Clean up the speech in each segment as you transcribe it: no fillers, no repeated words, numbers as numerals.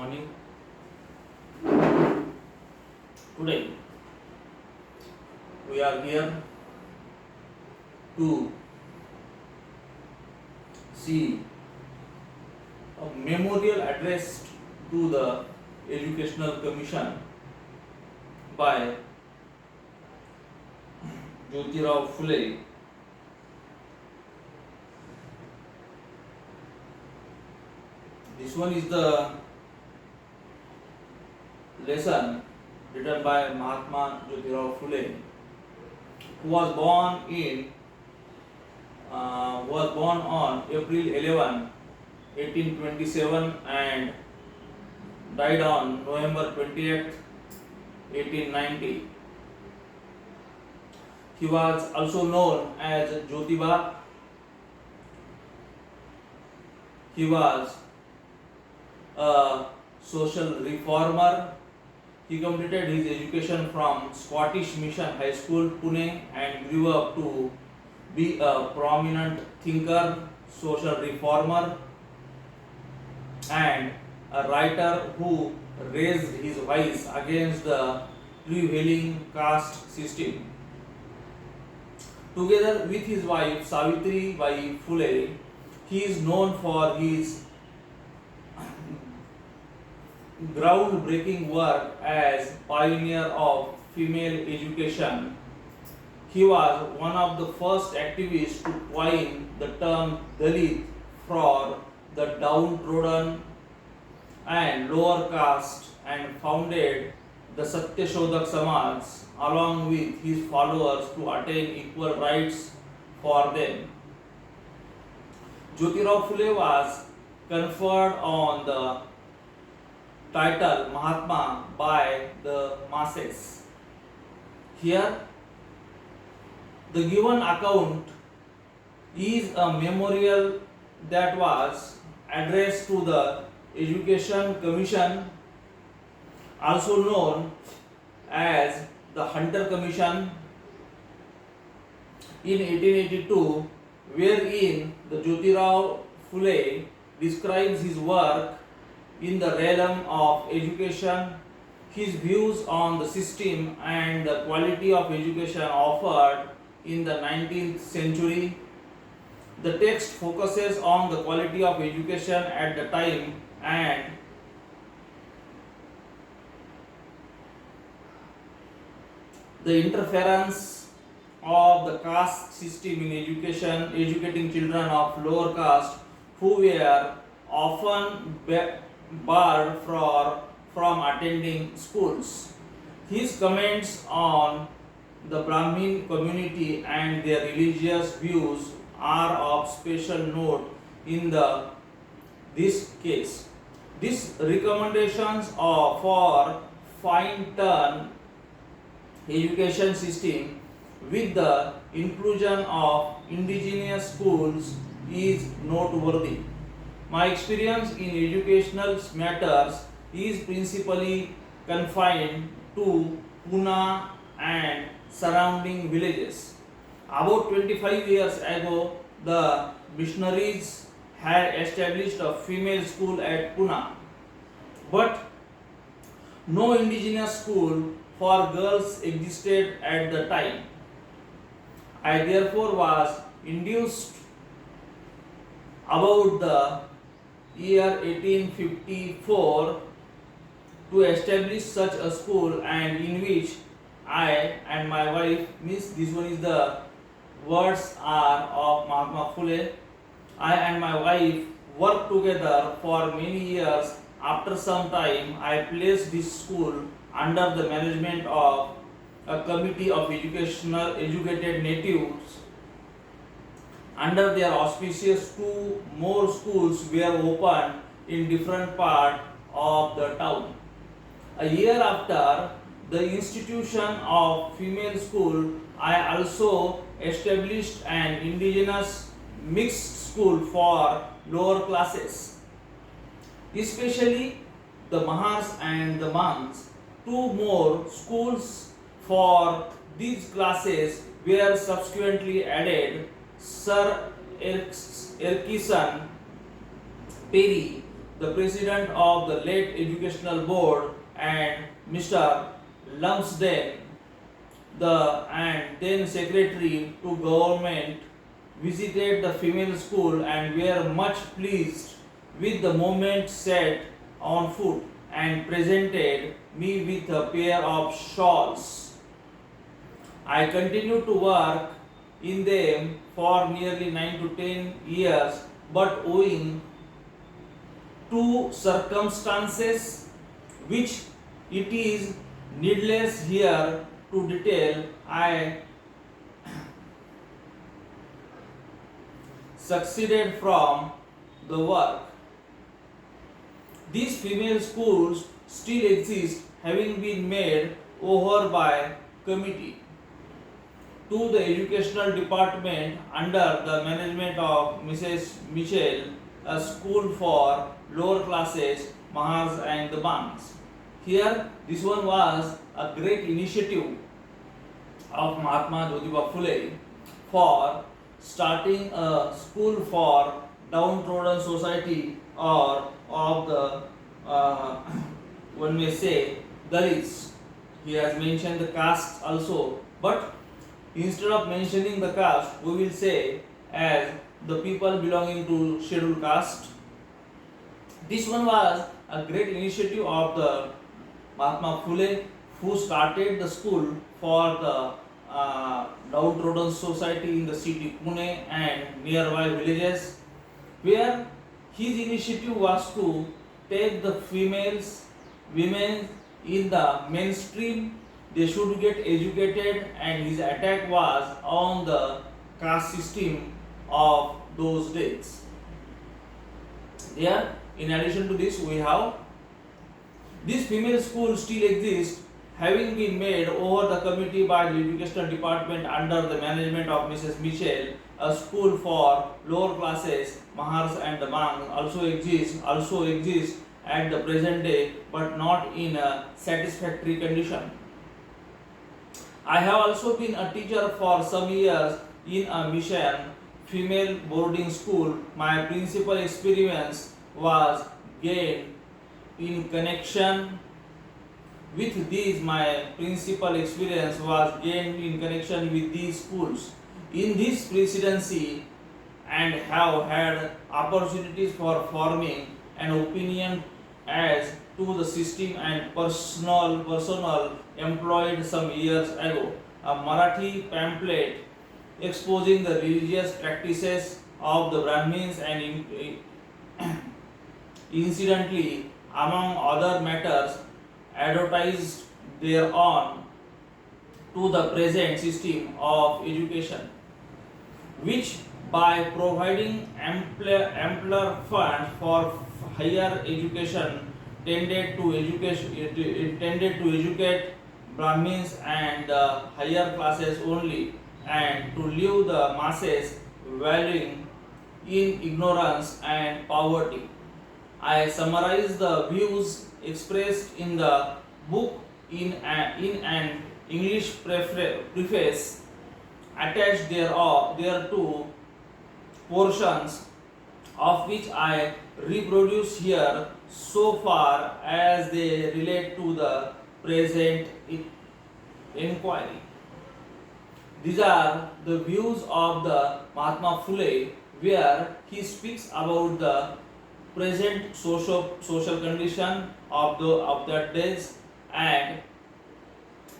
morning. Today we are here to see a memorial addressed to the Educational Commission by Jyotirao Phule. This one is the lesson written by Mahatma Jyotirao Phule, who was born on April 11, 1827 and died on November 28, 1890. He was also known as Jyotiba. He was a social reformer. He completed his education from Scottish Mission High School, Pune, and grew up to be a prominent thinker, social reformer, and a writer who raised his voice against the prevailing caste system. Together with his wife Savitri Bai Phule, he is known for his groundbreaking work as pioneer of female education. He was one of the first activists to coin the term Dalit for the downtrodden and lower caste and founded the Satyashodhak Samaj along with his followers to attain equal rights for them. Jyotirao Phule was conferred on the title Mahatma by the masses. Here, the given account is a memorial that was addressed to the Education Commission, also known as the Hunter Commission, in 1882, wherein the Jyotirao Phule describes his work in the realm of education, his views on the system and the quality of education offered in the 19th century. The text focuses on the quality of education at the time and the interference of the caste system in education, educating children of lower caste who were often barred from attending schools. His comments on the Brahmin community and their religious views are of special note in this case. These recommendations are for fine-tune education system with the inclusion of indigenous schools is noteworthy. My experience in educational matters is principally confined to Pune and surrounding villages. About 25 years ago, the missionaries had established a female school at Pune, but no indigenous school for girls existed at the time. I therefore was induced about the year 1854 to establish such a school, and in which I and my wife, this one is the words are of Mahatma Phule. I and my wife worked together for many years. After some time, I placed this school under the management of a committee of educated natives. Under their auspices, 2 more schools were opened in different parts of the town. A year after the institution of female school, I also established an indigenous mixed school for lower classes, especially the Mahars and the monks. 2 more schools for these classes were subsequently added. Sir Erskine Perry the president of the late educational board, and Mr. Lumsden, the and then secretary to government, visited the female school and were much pleased with the movement set on foot and presented me with a pair of shawls. I continued to work in them for nearly 9 to 10 years, but owing to circumstances which it is needless here to detail, I succeeded from the work. These female schools still exist, having been made over by committee to the educational department under the management of Mrs. Mitchell, a school for lower classes, Mahars and the Banks. Here, this one was a great initiative of Mahatma Jyotiba Phule for starting a school for downtrodden society or of the one may say Dalits. He has mentioned the caste also, but instead of mentioning the caste, we will say as the people belonging to scheduled caste. This one was a great initiative of the Mahatma Phule, who started the school for the downtrodden society in the city Pune and nearby villages, where his initiative was to take the women in the mainstream. They should get educated, and his attack was on the caste system of those days. There, in addition to this, we have these female schools still exist, having been made over the committee by the educational department under the management of Mrs. Mitchell. A school for lower classes, Mahars and the Bang also exist at the present day, but not in a satisfactory condition. I have also been a teacher for some years in a mission female boarding school. My principal experience was gained in connection with these. My principal experience was gained in connection with these schools in this presidency, and have had opportunities for forming an opinion as to the system and personal employed some years ago. A Marathi pamphlet exposing the religious practices of the Brahmins and incidentally, among other matters, advertised thereon to the present system of education, which by providing ampler funds for higher education tended to educate Brahmins and higher classes only, and to leave the masses wallowing in ignorance and poverty. I summarize the views expressed in the book in an English preface attached thereto, portions of which I reproduce here so far as they relate to the present inquiry. These are the views of the Mahatma Phule, where he speaks about the present social condition of that days, and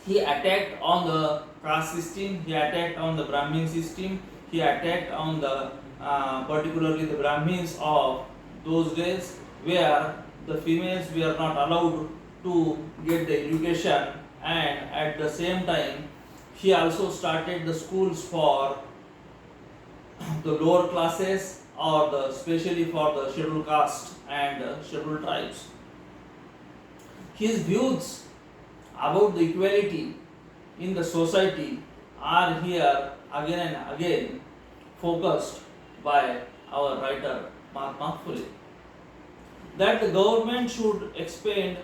he attacked on the caste system, he attacked on the Brahmin system, he attacked on the particularly the Brahmins of those days, where the females were not allowed to get the education, and at the same time he also started the schools for the lower classes, or the especially for the scheduled caste and scheduled tribes. His views about the equality in the society are here again and again focused by our writer Mahatma Phule. That the government should expend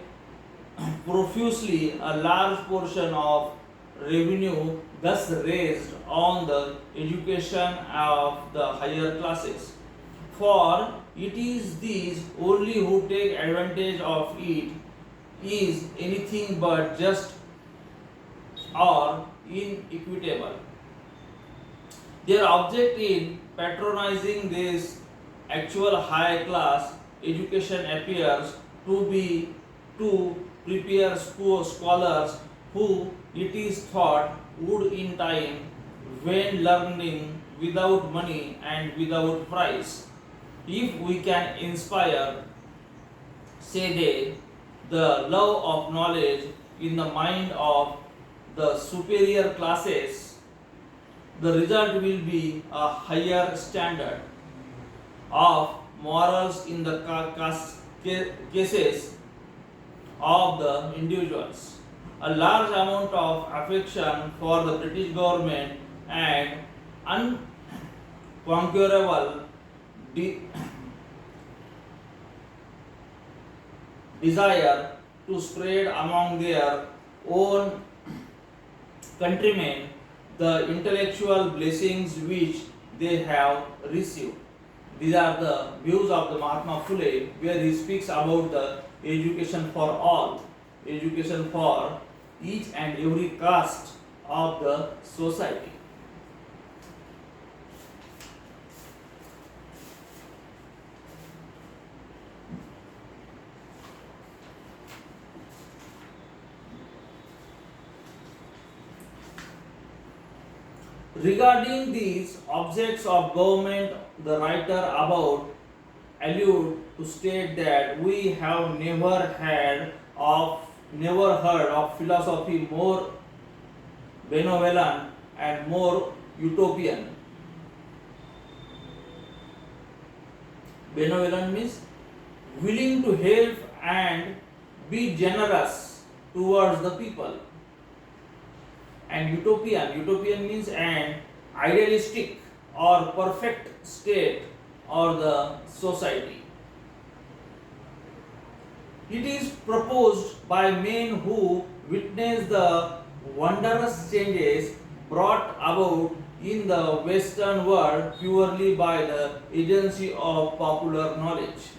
profusely a large portion of revenue thus raised on the education of the higher classes. For it is these only who take advantage of it is anything but just or inequitable. Their object in patronizing this actual high class education appears to be to prepare scholars who it is thought would in time when learning without money and without price. If we can inspire, say they, the love of knowledge in the mind of the superior classes, the result will be a higher standard of morals in the cases of the individuals. A large amount of affection for the British government and unconquerable de- desire to spread among their own countrymen the intellectual blessings which they have received. These are the views of the Mahatma Phule, where he speaks about the education for all, education for each and every caste of the society. Regarding these objects of government, the writer about allude to state that we have never heard of philosophy more benevolent and more utopian. Benevolent means willing to help and be generous towards the people. And utopian means an idealistic or perfect state or the society. It is proposed by men who witness the wondrous changes brought about in the Western world purely by the agency of popular knowledge.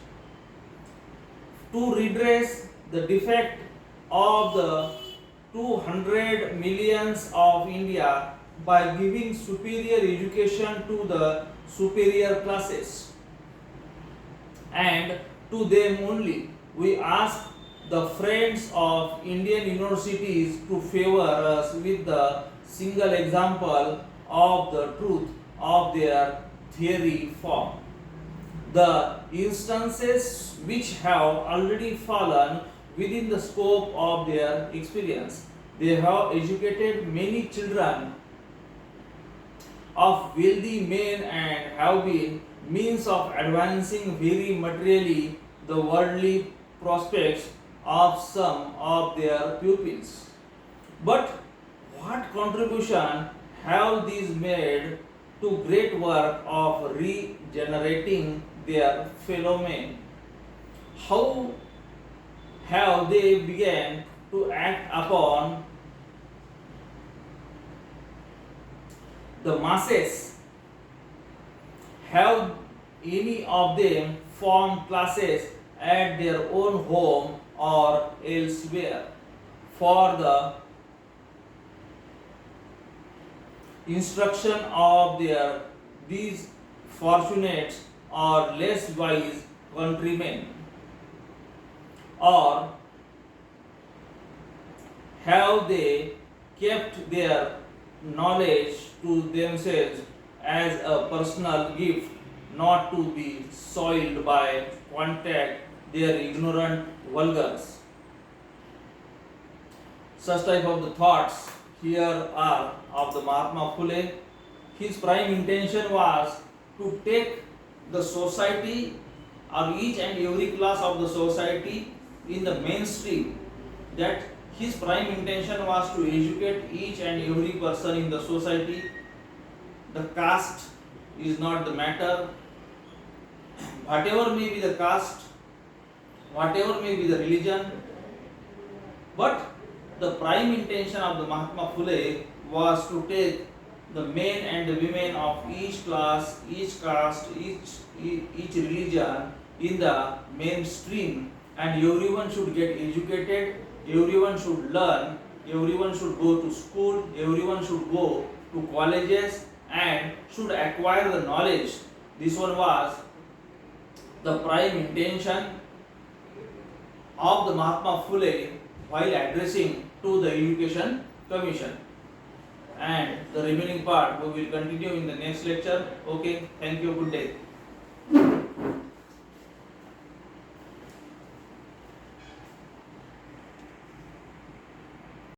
To redress the defect of the 200 millions of India by giving superior education to the superior classes, and to them only, we ask the friends of Indian universities to favor us with the single example of the truth of their theory form. The instances which have already fallen within the scope of their experience. They have educated many children of wealthy men and have been means of advancing very materially the worldly prospects of some of their pupils. But what contribution have these made to great work of regenerating their fellow men? How have they begun to act upon the masses? Have any of them formed classes at their own home or elsewhere for the instruction of their these fortunate or less wise countrymen? Or have they kept their knowledge to themselves as a personal gift, not to be soiled by contact their ignorant vulgars? Such type of the thoughts here are of the Mahatma Phule. His prime intention was to take the society or each and every class of the society in the mainstream. That his prime intention was to educate each and every person in the society. The caste is not the matter. Whatever may be the caste, whatever may be the religion, but the prime intention of the Mahatma Phule was to take the men and the women of each class, each caste, each religion in the mainstream, and everyone should get educated, everyone should learn, everyone should go to school, everyone should go to colleges and should acquire the knowledge. This one was the prime intention of the Mahatma Phule while addressing to the Education Commission. And the remaining part we will continue in the next lecture. Okay, thank you, good day.